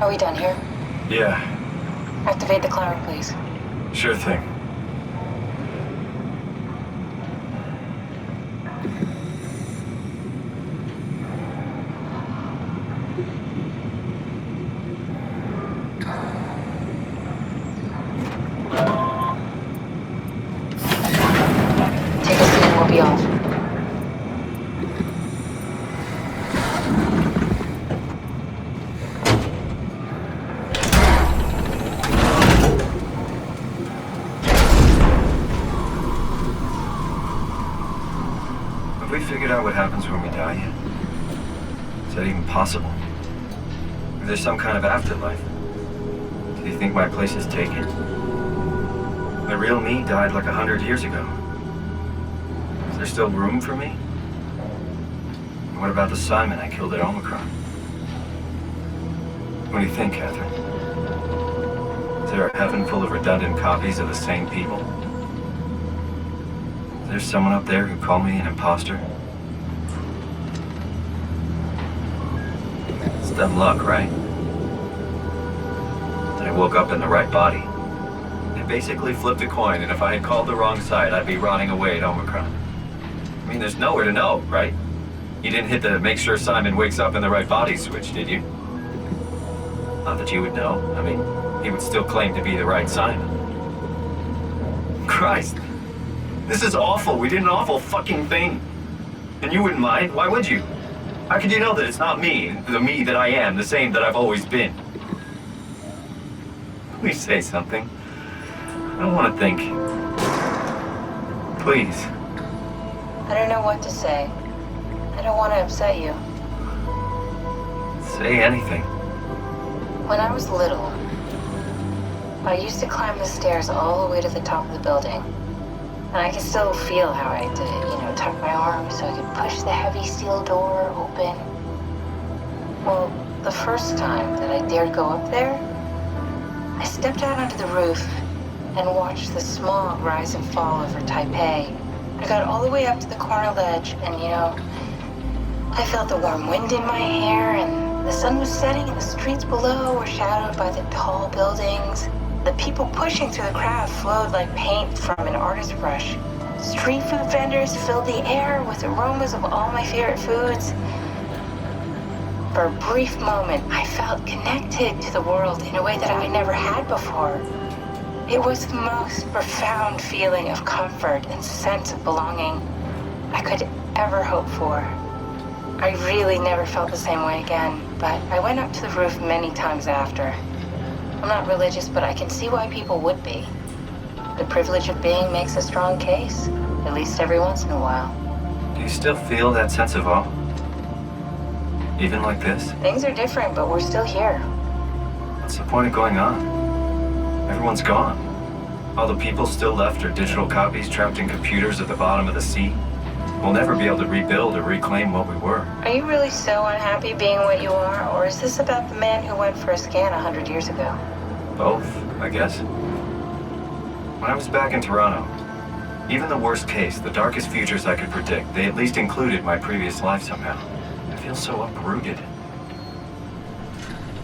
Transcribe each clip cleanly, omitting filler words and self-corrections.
Are we done here? Yeah, Activate the climber, please. sure thing. Take a seat and we'll be off. Have we figured out what happens when we die yet? Is that even possible? Is there some kind of afterlife? Do you think my place is taken? The real me died like 100 years ago. Is there still room for me? And what about the Simon I killed at Omicron? What do you think, Catherine? Is there a heaven full of redundant copies of the same people? Is there someone up there who called me an imposter? It's dumb luck, right? That I woke up in the right body. I basically flipped a coin, and if I had called the wrong side, I'd be rotting away at Omicron. I mean, there's nowhere to know, right? You didn't hit the make sure Simon wakes up in the right body switch, did you? Not that you would know. I mean, he would still claim to be the right Simon. Christ. This is awful. We did an awful fucking thing. And you wouldn't mind? Why would you? How could you know that it's not me, the me that I am, the same that I've always been? Please say something. I don't want to think. Please. I don't know what to say. I don't want to upset you. Say anything. When I was little, I used to climb the stairs all the way to the top of the building. And I can still feel how I had to, tuck my arm so I could push the heavy steel door open. Well, the first time that I dared go up there, I stepped out onto the roof and watched the smog rise and fall over Taipei. I got all the way up to the corner ledge and, I felt the warm wind in my hair and the sun was setting and the streets below were shadowed by the tall buildings. The people pushing through the crowd flowed like paint from an artist's brush. Street food vendors filled the air with aromas of all my favorite foods. For a brief moment, I felt connected to the world in a way that I never had before. It was the most profound feeling of comfort and sense of belonging I could ever hope for. I really never felt the same way again, but I went up to the roof many times after. I'm not religious, but I can see why people would be. The privilege of being makes a strong case, at least every once in a while. Do you still feel that sense of awe? Even like this? Things are different, but we're still here. What's the point of going on? Everyone's gone. All the people still left are digital copies trapped in computers at the bottom of the sea. We'll never be able to rebuild or reclaim what we were. Are you really so unhappy being what you are, or is this about the man who went for a scan 100 years ago? Both, I guess. When I was back in Toronto, even the worst case, the darkest futures I could predict, they at least included my previous life somehow. I feel so uprooted.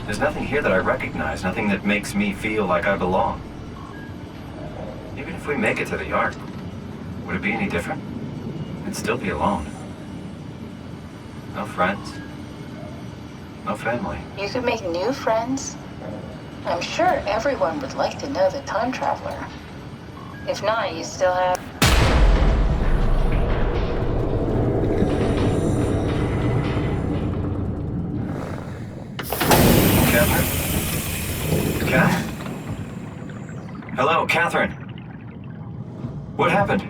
There's nothing here that I recognize, nothing that makes me feel like I belong. Even if we make it to the Ark, would it be any different? I'd still be alone. No friends. No family. You could make new friends. I'm sure everyone would like to know the time traveler. If not, you still have... Catherine? Hello, Catherine. What happened?